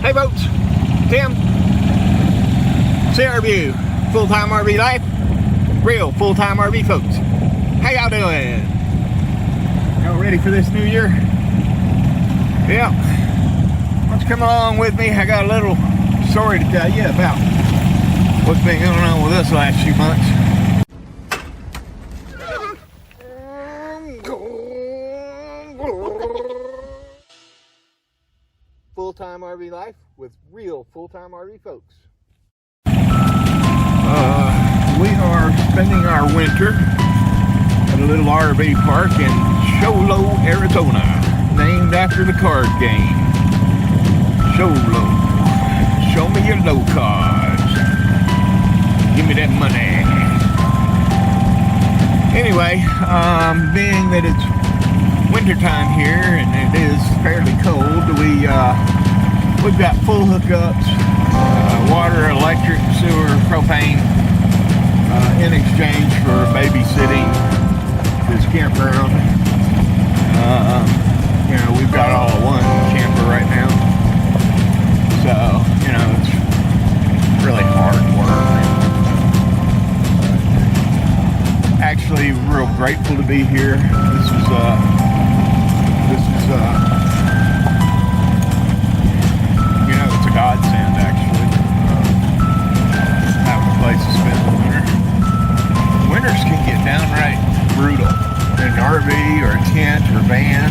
Hey folks, Tim, seeouRView, full-time RV life, real full-time RV folks. How y'all doing? Y'all ready for this new year? Yeah. Why don't you come along with me? I got a little story to tell you about what's been going on with us the last few months. Full-time RV life with real full-time RV folks. We are spending our winter at a little RV park in Sholo, Arizona, named after the card game. Sholo. Show me your low cards. Give me that money. Anyway, being that it's wintertime here and it is fairly cold, we've got full hookups, water, electric, sewer, propane, in exchange for babysitting this campground. You know, we've got all one camper right now, so you know it's really hard work. Actually, real grateful to be here. This is you know, it's a godsend actually. Having a place to spend the winter. Winters can get downright brutal in an RV or a tent or van.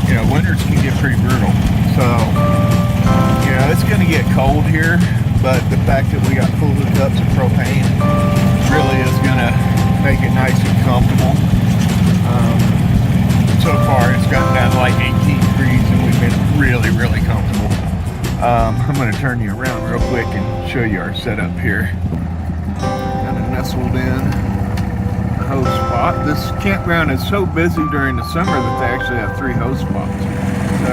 You know, winters can get pretty brutal. So, you know, it's going to get cold here, but the fact that we got full hookups and propane really is going to make it nice and comfortable. So far it's gotten down to like 18 degrees and we've been really, really comfortable. I'm going to turn you around real quick and show you our setup here. Kind of nestled in a hose spot. This campground is so busy during the summer that they actually have 3 hose spots. So,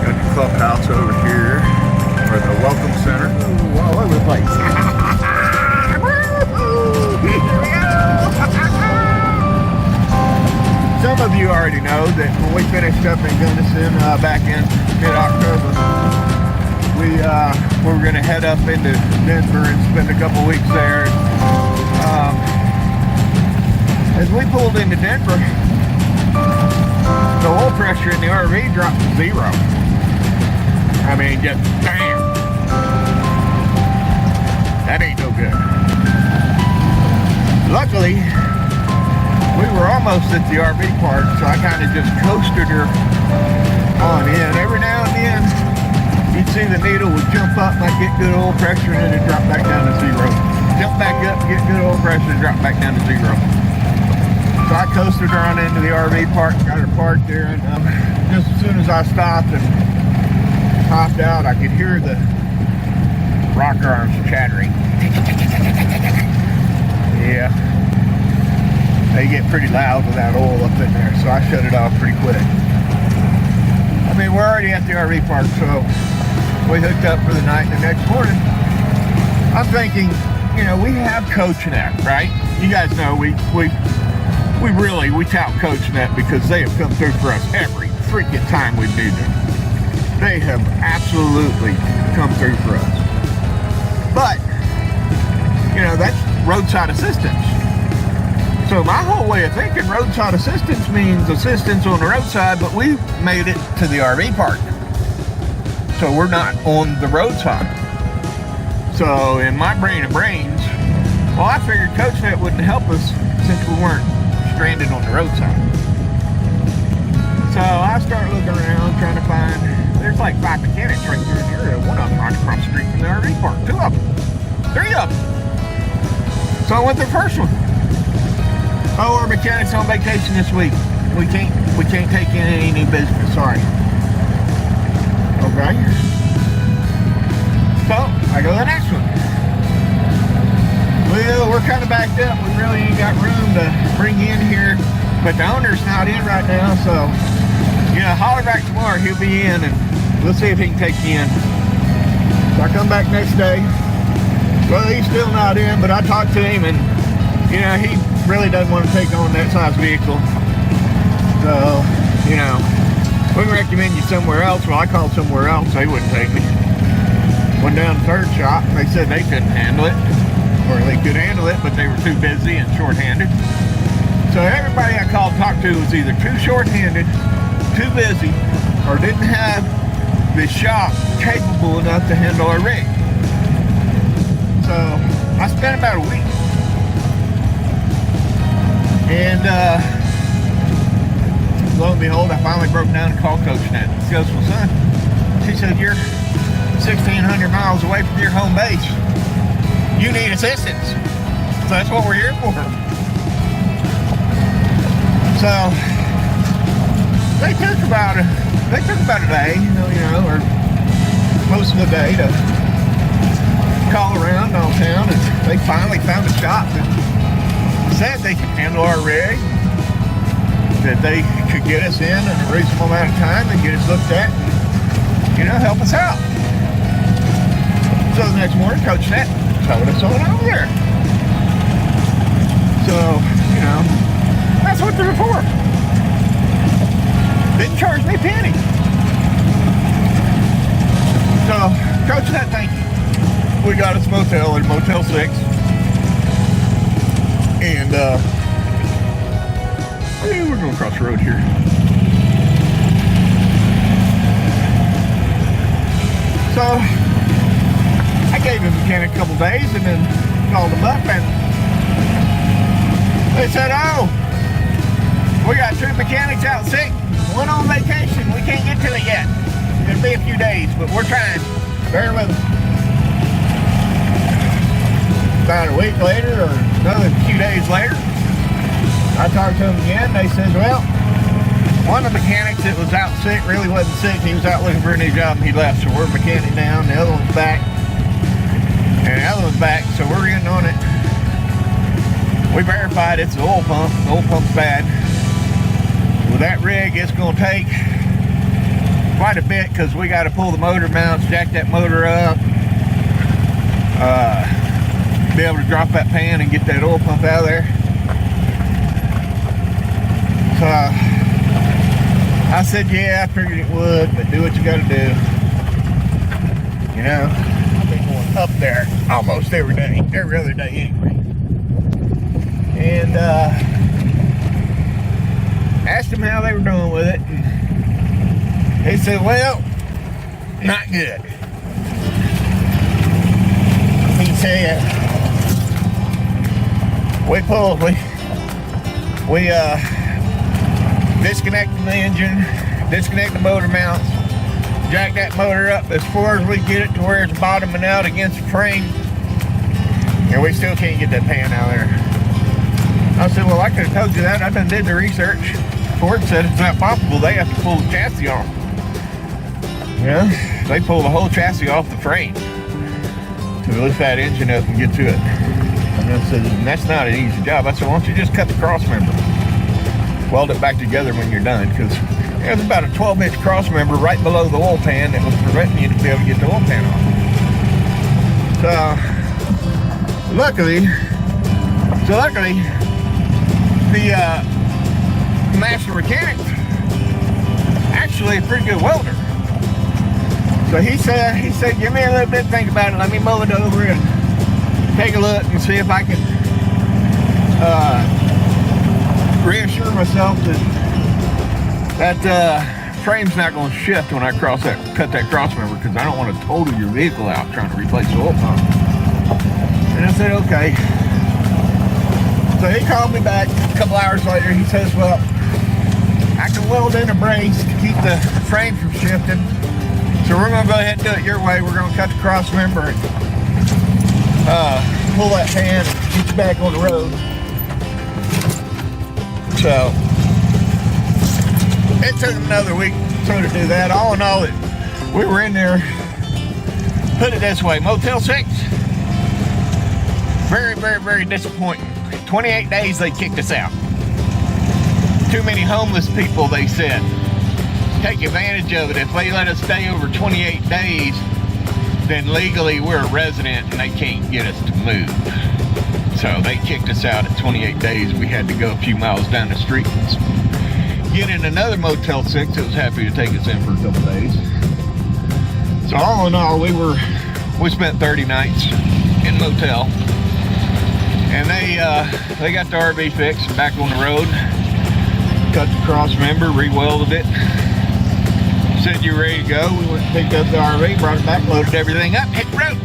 got the clubhouse over here, or the welcome center. Ooh, all over the place. Here we go! Some of you already know that when we finished up in Gunnison back in mid-October, we were going to head up into Denver and spend a couple weeks there. As we pulled into Denver, the oil pressure in the RV dropped to 0. I mean, just bam! That ain't no good. Luckily, we were almost at the RV park, so I kind of just coasted her on in. Every now and then, you'd see the needle would jump up, might get good oil pressure, and then it'd drop back down to 0. Jump back up, get good oil pressure, and drop back down to 0. So I coasted her on into the RV park, got her parked there, and just as soon as I stopped and hopped out, I could hear the rocker arms chattering. Yeah. They get pretty loud with that oil up in there, so I shut it off pretty quick. I mean, we're already at the RV park, so we hooked up for the night, and the next morning, I'm thinking, you know, we have CoachNet, right? You guys know we tout CoachNet because they have come through for us every freaking time we need them. They have absolutely come through for us. But, you know, that's roadside assistance. So my whole way of thinking, roadside assistance means assistance on the roadside, but we made it to the RV park. So we're not on the roadside. So in my brain of brains, well, I figured CoachNet wouldn't help us since we weren't stranded on the roadside. So I start looking around trying to find, there's like 5 mechanics right here in the area. One of them right across the street from the RV park. 2 of them. 3 of them. So I went to the first one. Oh, our mechanic's on vacation this week. We can't take in any new business, sorry. Okay. So, I go to the next one. Well, we're kind of backed up. We really ain't got room to bring in here, but the owner's not in right now, so, you know, holler back tomorrow, he'll be in, and we'll see if he can take you in. So I come back next day. Well, he's still not in, but I talked to him, and, you know, he really doesn't want to take on that size vehicle. So, you know, We can recommend you somewhere else. Well, I called somewhere else. They wouldn't take me. Went down to the third shop. They said they couldn't handle it. Or they could handle it, but they were too busy and short-handed. So everybody I called and talked to was either too short-handed, too busy, or didn't have the shop capable enough to handle a rig. So I spent about a week. And lo and behold, I finally broke down and called Coach Nat. She goes, well, son, she said, you're 1,600 miles away from your home base. You need assistance. So that's what we're here for. So they took about a day, you know, or most of the day to call around all town, and they finally found a shop that said they could handle our rig, that they could get us in a reasonable amount of time and get us looked at and, you know, help us out. So the next morning, Coach Nat told us on over there. So, you know, that's what they're for. Didn't charge me a penny. So, Coach Nat, thank you. We got us a motel at Motel-6. And, we're going across the road here. So, I gave the mechanic a couple days and then called them up and they said, oh, we got 2 mechanics out sick, 1 on vacation, we can't get to it yet. It'll be a few days, but we're trying. Bear with us. About a week later or another few days later, I talked to them again. They said, well, one of the mechanics that was out sick really wasn't sick. He was out looking for a new job and he left. So we're mechanic down. The other one's back. And the other one's back. So we're getting on it. We verified it's the oil pump. The oil pump's bad. With that rig, it's going to take quite a bit because we got to pull the motor mounts, jack that motor up, be able to drop that pan and get that oil pump out of there. So I said, yeah, I figured it would, but do what you got to do. You know, I've been going up there almost every day, every other day anyway. And asked them how they were doing with it. And they said, well, not good. He said, we disconnect the engine, disconnect the motor mounts, jack that motor up as far as we get it to where it's bottoming out against the frame, and we still can't get that pan out of there. I said, well, I could have told you that. I done did the research. Ford said it's not possible. They have to pull the chassis off. Yeah, they pull the whole chassis off the frame to lift that engine up and get to it. And I said, and that's not an easy job. I said, why don't you just cut the cross member? Weld it back together when you're done, because there's about a 12-inch cross member right below the oil pan that was preventing you to be able to get the oil pan off. So luckily, the master mechanic actually a pretty good welder. So he said, give me a little bit to think about it. Let me mull it over and take a look and see if I can reassure myself that frame's not going to shift when I cut that cross member, because I don't want to total your vehicle out trying to replace the oil pump. And I said, okay. So he called me back a couple hours later. He says, well, I can weld in a brace to keep the frame from shifting. So we're going to go ahead and do it your way. We're going to cut the cross member and pull that pan and get you back on the road. So it took another week or so to do that. All in all, we were in there, put it this way, Motel-6, very, very, very disappointing. 28 days they kicked us out. Too many homeless people, they said. Take advantage of it. If they let us stay over 28 days, then legally we're a resident and they can't get us to move. So they kicked us out at 28 days. We had to go a few miles down the street get in another Motel-6 that was happy to take us in for a couple days. So all in all, we spent 30 nights in motel, and they got the RV fixed and back on the road. Cut the cross member, re-welded it. Said you were ready to go. We went and picked up the RV, brought it back, loaded everything up, hit the road.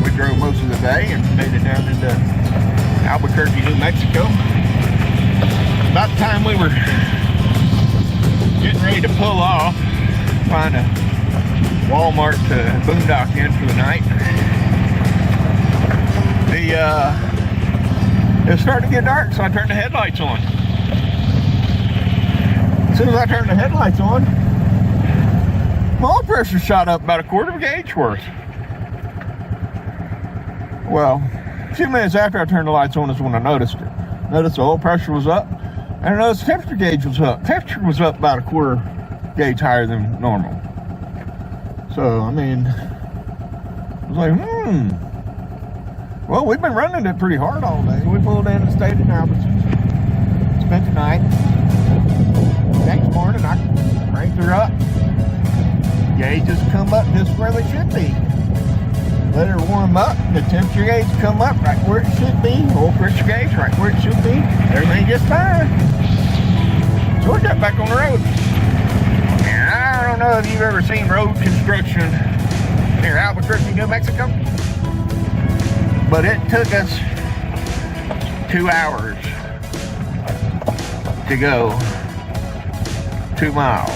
We drove most of the day and made it down into Albuquerque, New Mexico. About the time we were getting ready to pull off, find a Walmart to boondock in for the night, it was starting to get dark, so I turned the headlights on. As soon as I turned the headlights on, my oil pressure shot up about a quarter of a gauge worth. Well, a few minutes after I turned the lights on is when I noticed it. Noticed the oil pressure was up, and I noticed the temperature gauge was up. Temperature was up about a quarter gauge higher than normal. So, I mean, I was like, well, we've been running it pretty hard all day. We pulled in and stayed in Albuquerque, spent the night. Next morning, I cranked her up. Gauges come up just where they should be. Let her warm up. The temperature gauge come up right where it should be. Oil pressure gauge right where it should be. Everything just fine. So we got back on the road. And I don't know if you've ever seen road construction near Albuquerque, New Mexico, but it took us 2 hours to go 2 miles.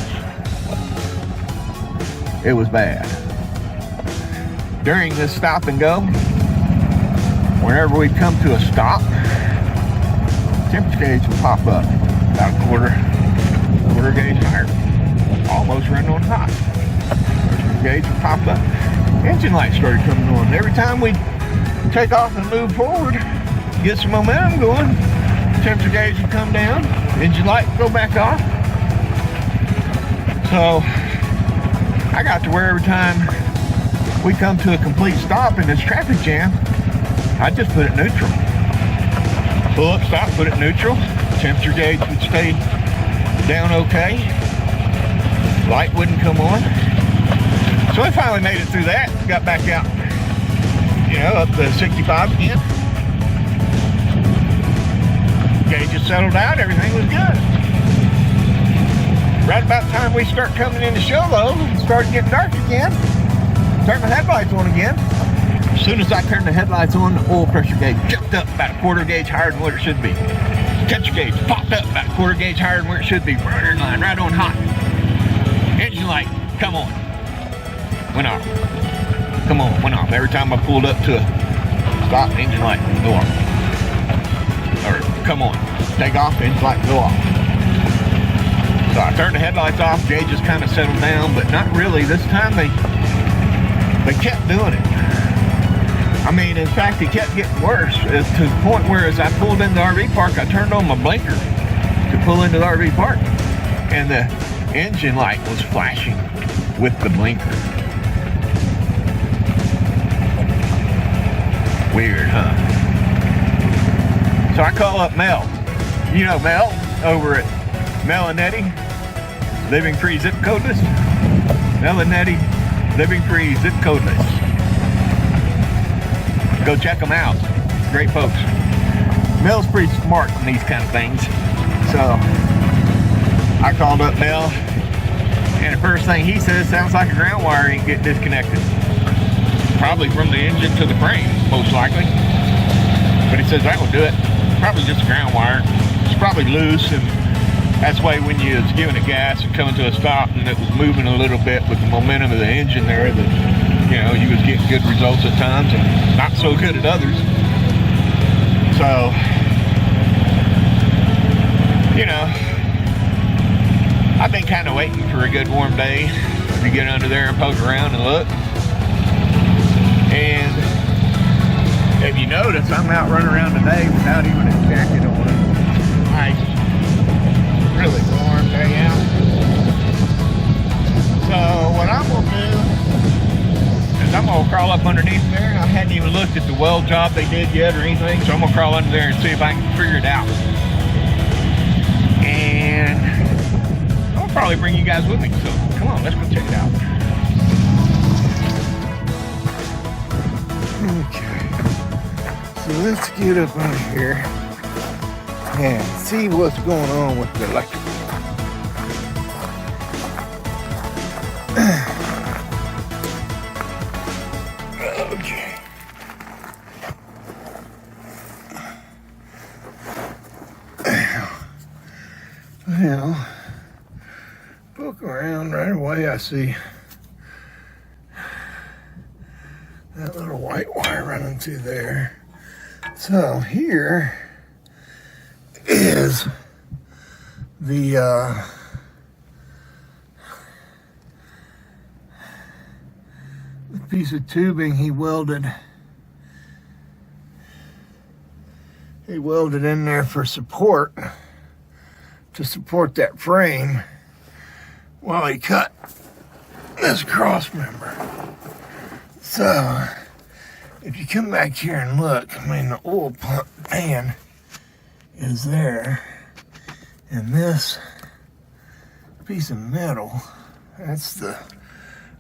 It was bad. During this stop and go, whenever we come to a stop, temperature gauge will pop up about a quarter gauge higher, almost running on hot. Temperature gauge will pop up. Engine light started coming on. Every time we take off and move forward, get some momentum going, temperature gauge would come down, engine light would go back off. So I got to where every time we come to a complete stop in this traffic jam, I just put it neutral. Pull up, stop, put it neutral. Temperature gauge would stay down okay. Light wouldn't come on. So we finally made it through that, got back out, up to 65 again. Gauges settled out, everything was good. Right about the time we start coming into show though, it started getting dark again. Turned the headlights on again. As soon as I turned the headlights on, the oil pressure gauge jumped up about a quarter gauge higher than what it should be. Temperature gauge popped up about a quarter gauge higher than where it should be. Burner line right on hot. Engine light, come on. Went off. Come on, went off. Every time I pulled up to a stop, engine light go off. Or come on, take off, engine light go off. So I turned the headlights off, gauges kind of settled down, but not really. This time they kept doing it. I mean, in fact, it kept getting worse to the point where as I pulled in the RV park, I turned on my blinker to pull into the RV park, and the engine light was flashing with the blinker. Weird, huh? So I call up Mel. You know Mel over at MelNetteLivingFreeZipCodeless. MelNetteLivingFreeZipCodeless. Go check them out. Great folks. Mel's pretty smart in these kind of things. So I called up Mel, and the first thing he says sounds like a ground wire ain't getting disconnected. Probably from the engine to the frame, most likely. But he says that will do it. Probably just a ground wire. It's probably loose, and that's why when you was giving it gas and coming to a stop and it was moving a little bit with the momentum of the engine there, that you was getting good results at times and not so good at others. So, I've been kind of waiting for a good warm day to get under there and poke around and look. And if you notice, I'm out running around today without even a jacket on. Nice, really warm day out. So what I'm gonna do is I'm gonna crawl up underneath there. I hadn't even looked at the weld job they did yet or anything, so I'm gonna crawl under there and see if I can figure it out. probably bring you guys with me. So come on, let's go check it out. Okay, so let's get up on here and see what's going on with the electrical. Okay. Well, poke around right away, I see that little white wire running through there. So here is the piece of tubing he welded in there for support, to support that frame while he cut this cross member. So if you come back here and look, I mean, the oil pump pan is there, and this piece of metal, that's the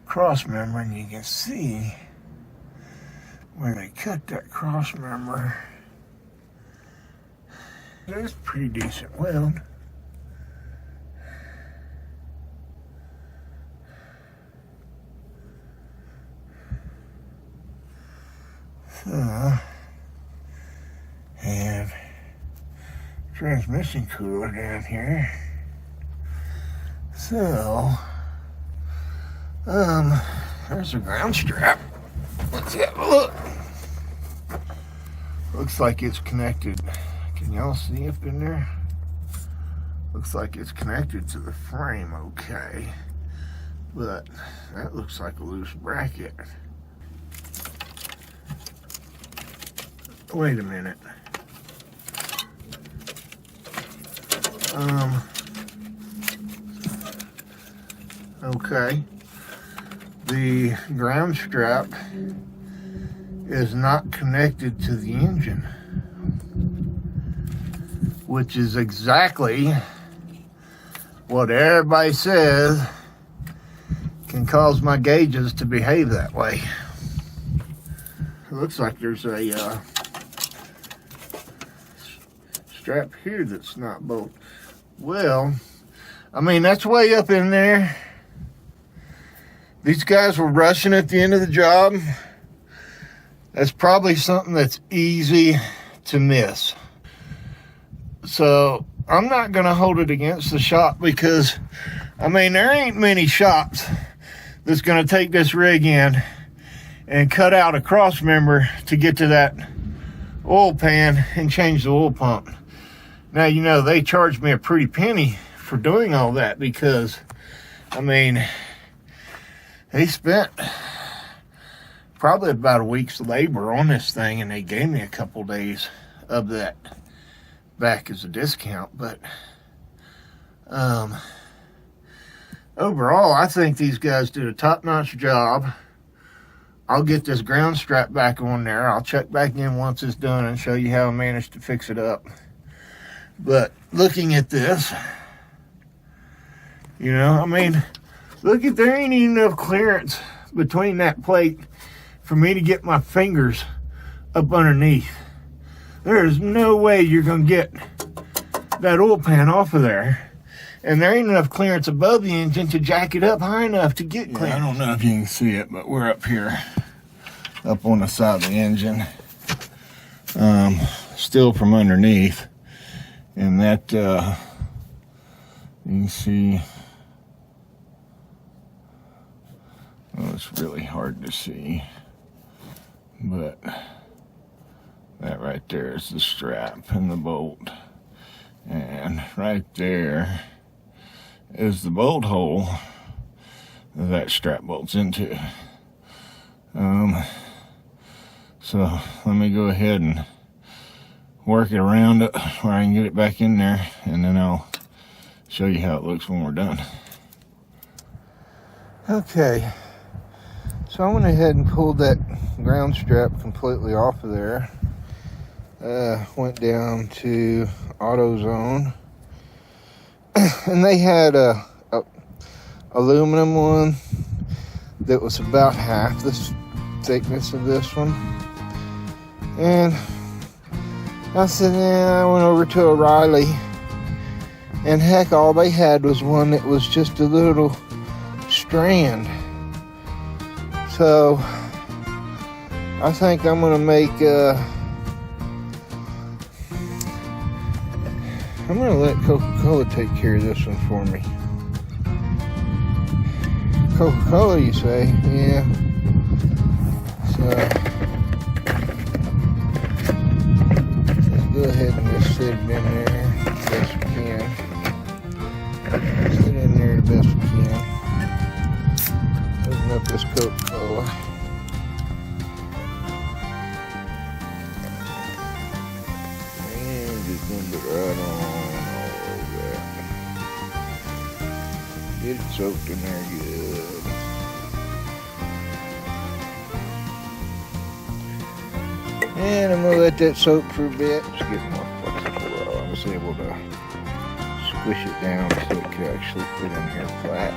cross member, and you can see where they cut that cross member. There's pretty decent weld. So, have transmission cooler down here. So, there's a ground strap. Let's have a look. Looks like it's connected. Can y'all see up in there? Looks like it's connected to the frame, okay. But that looks like a loose bracket. Wait a minute. Okay. The ground strap is not connected to the engine, which is exactly what everybody says can cause my gauges to behave that way. It looks like there's a strap here that's not bolted. Well, I mean, that's way up in there. These guys were rushing at the end of the job. That's probably something that's easy to miss. So I'm not going to hold it against the shop, because, I mean, there ain't many shops that's going to take this rig in and cut out a cross member to get to that oil pan and change the oil pump. Now, you know, they charged me a pretty penny for doing all that, because, I mean, they spent probably about a week's labor on this thing, and they gave me a couple days of that back as a discount. But overall, I think these guys did a top-notch job. I'll get this ground strap back on there. I'll check back in once it's done and show you how I managed to fix it up. But looking at this, you know, I mean, look, at there ain't even enough clearance between that plate for me to get my fingers up underneath. There is no way you're going to get that oil pan off of there. And there ain't enough clearance above the engine to jack it up high enough to get clearance. I don't know if you can see it, but we're up here, up on the side of the engine. Still from underneath. And that, you can see, well, it's really hard to see, but that right there is the strap and the bolt, and right there is the bolt hole that strap bolts into. So let me go ahead and work it around it where I can get it back in there, and then I'll show you how it looks when we're done. Okay, so I went ahead and pulled that ground strap completely off of there. Went down to AutoZone, and they had aluminum one that was about half the thickness of this one. And I said, I went over to O'Reilly, and heck, all they had was one that was just a little strand. So I think I'm gonna make I'm gonna let Coca-Cola take care of this one for me. Coca-Cola, you say? Yeah. So let's go ahead and just sit it in there the best we can. Sit it in there the best we can. Open up this Coca-Cola. And just dump it right on all over that. Get it soaked in there good. And I'm going to let that soak for a bit. It's getting more flexible. I was able to squish it down so it could actually fit in here flat.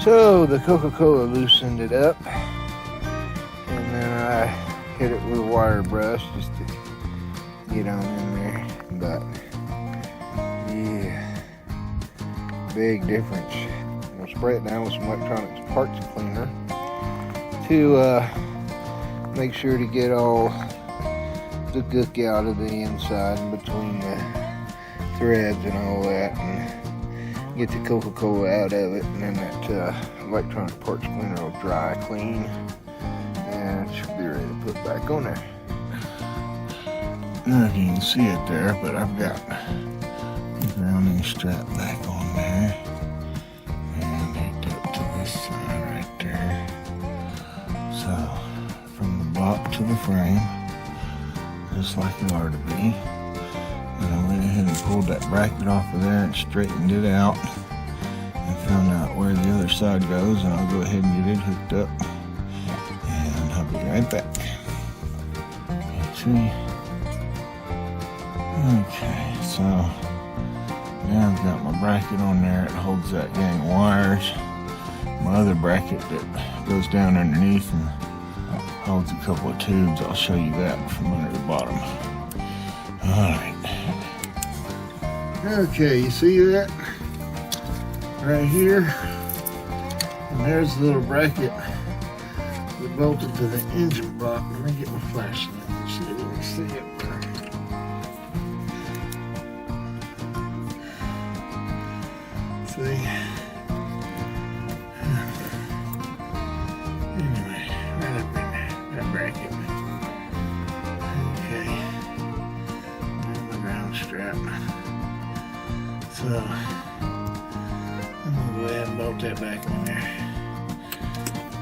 So the Coca-Cola loosened it up. And then I hit it with a wire brush just to get on in there. But, yeah, big difference. We'll spray it down with some electronics parts cleaner to make sure to get all the gook out of the inside and between the threads and all that, and get the Coca-Cola out of it, and then that electronic parts cleaner will dry clean and it should be ready to put back on there. I don't know if you can see it there, but I've got the grounding strap back on there. Right there. So from the block to the frame, just like it ought to be. And I went ahead and pulled that bracket off of there and straightened it out and found out where the other side goes, and I'll go ahead and get it hooked up and I'll be right back. Let's see. Okay, so now I've got my bracket on there. It holds that gang wires. My other bracket that goes down underneath and holds a couple of tubes. I'll show you that from under the bottom. Alright. Okay, you see that? Right here. And there's the little bracket that bolted to the engine block. Let me get my flashlight and see if you can see it. See? So, I'm going to go ahead and bolt that back on there.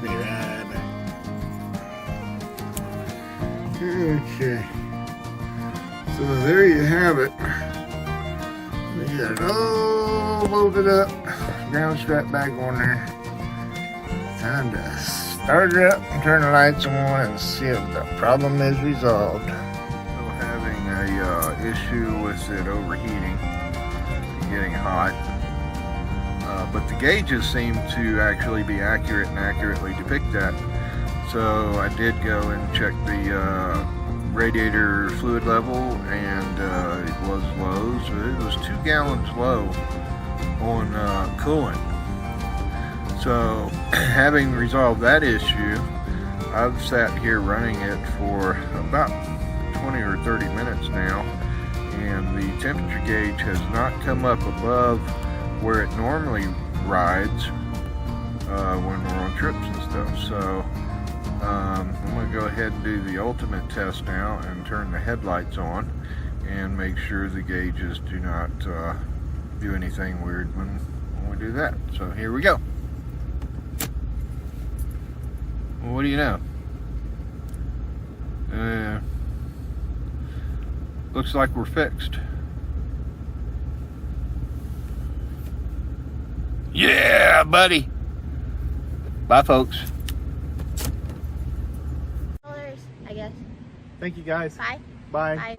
Be right back. Okay. So there you have it. We got it all bolted up. Ground strap back on there. Time to start it up and turn the lights on and see if the problem is resolved. Still having a issue with it overheating. Getting hot, but the gauges seem to actually be accurate and accurately depict that. So I did go and check the radiator fluid level, and it was low. So it was 2 gallons low on coolant. So having resolved that issue, I've sat here running it for about 20 or 30 minutes now, and the temperature gauge has not come up above where it normally rides when we're on trips and stuff. So I'm going to go ahead and do the ultimate test now and turn the headlights on and make sure the gauges do not do anything weird when we do that. So here we go. Well, what do you know? Looks like we're fixed. Yeah, buddy. Bye, folks. I guess. Thank you, guys. Bye. Bye. Bye.